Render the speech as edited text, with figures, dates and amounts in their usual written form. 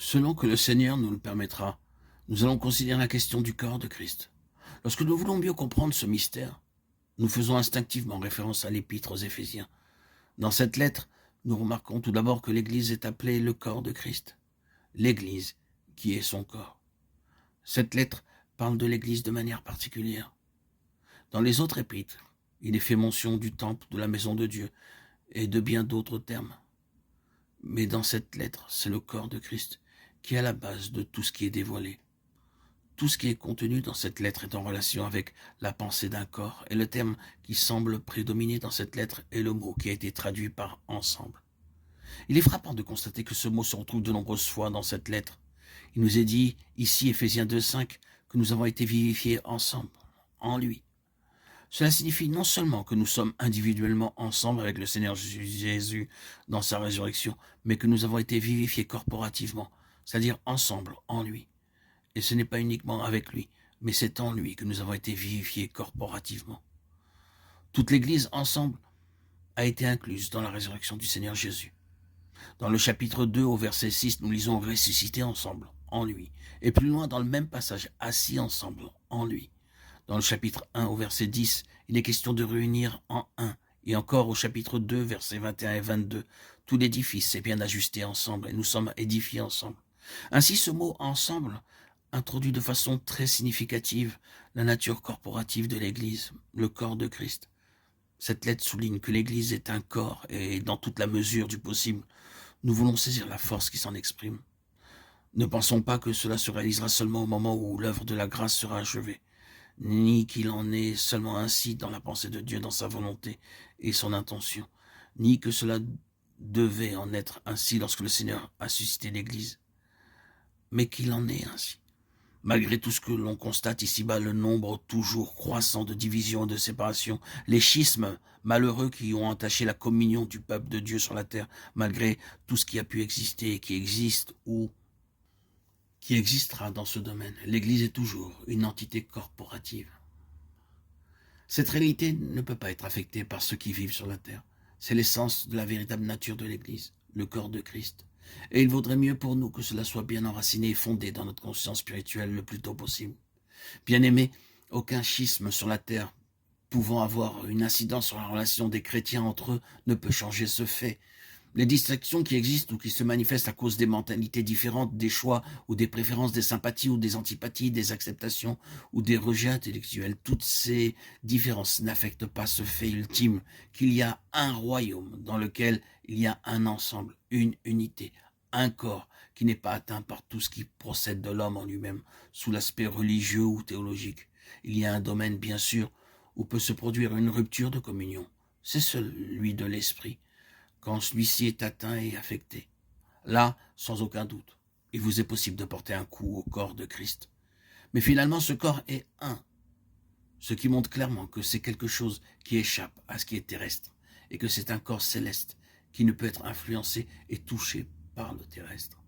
Selon que le Seigneur nous le permettra, nous allons considérer la question du corps de Christ. Lorsque nous voulons mieux comprendre ce mystère, nous faisons instinctivement référence à l'épître aux Éphésiens. Dans cette lettre, nous remarquons tout d'abord que l'Église est appelée le corps de Christ. L'Église qui est son corps. Cette lettre parle de l'Église de manière particulière. Dans les autres épîtres, il est fait mention du temple, de la maison de Dieu et de bien d'autres termes. Mais dans cette lettre, c'est le corps de Christ qui est à la base de tout ce qui est dévoilé. Tout ce qui est contenu dans cette lettre est en relation avec la pensée d'un corps, et le terme qui semble prédominer dans cette lettre est le mot qui a été traduit par ensemble. Il est frappant de constater que ce mot se retrouve de nombreuses fois dans cette lettre. Il nous est dit, ici, Éphésiens 2,5, que nous avons été vivifiés ensemble, en lui. Cela signifie non seulement que nous sommes individuellement ensemble avec le Seigneur Jésus dans sa résurrection, mais que nous avons été vivifiés corporativement, c'est-à-dire ensemble, en lui. Et ce n'est pas uniquement avec lui, mais c'est en lui que nous avons été vivifiés corporativement. Toute l'Église ensemble a été incluse dans la résurrection du Seigneur Jésus. Dans le chapitre 2 au verset 6, nous lisons ressusciter ensemble, en lui. Et plus loin dans le même passage, assis ensemble, en lui. Dans le chapitre 1 au verset 10, il est question de réunir en un. Et encore au chapitre 2, versets 21 et 22, tout l'édifice est bien ajusté ensemble et nous sommes édifiés ensemble. Ainsi, ce mot « ensemble » introduit de façon très significative la nature corporative de l'Église, le corps de Christ. Cette lettre souligne que l'Église est un corps et dans toute la mesure du possible, nous voulons saisir la force qui s'en exprime. Ne pensons pas que cela se réalisera seulement au moment où l'œuvre de la grâce sera achevée, ni qu'il en est seulement ainsi dans la pensée de Dieu, dans sa volonté et son intention, ni que cela devait en être ainsi lorsque le Seigneur a suscité l'Église, mais qu'il en est ainsi. Malgré tout ce que l'on constate ici-bas, le nombre toujours croissant de divisions et de séparations, les schismes malheureux qui ont entaché la communion du peuple de Dieu sur la terre, malgré tout ce qui a pu exister, qui existe ou qui existera dans ce domaine, l'Église est toujours une entité corporative. Cette réalité ne peut pas être affectée par ceux qui vivent sur la terre. C'est l'essence de la véritable nature de l'Église, le corps de Christ. Et il vaudrait mieux pour nous que cela soit bien enraciné et fondé dans notre conscience spirituelle le plus tôt possible. Bien-aimés, aucun schisme sur la terre pouvant avoir une incidence sur la relation des chrétiens entre eux ne peut changer ce fait. Les distractions qui existent ou qui se manifestent à cause des mentalités différentes, des choix ou des préférences, des sympathies ou des antipathies, des acceptations ou des rejets intellectuels, toutes ces différences n'affectent pas ce fait ultime qu'il y a un royaume dans lequel il y a un ensemble, une unité, un corps qui n'est pas atteint par tout ce qui procède de l'homme en lui-même, sous l'aspect religieux ou théologique. Il y a un domaine, bien sûr, où peut se produire une rupture de communion. C'est celui de l'esprit, quand celui-ci est atteint et affecté. Là, sans aucun doute, il vous est possible de porter un coup au corps de Christ. Mais finalement, ce corps est un, ce qui montre clairement que c'est quelque chose qui échappe à ce qui est terrestre, et que c'est un corps céleste qui ne peut être influencé et touché par le terrestre.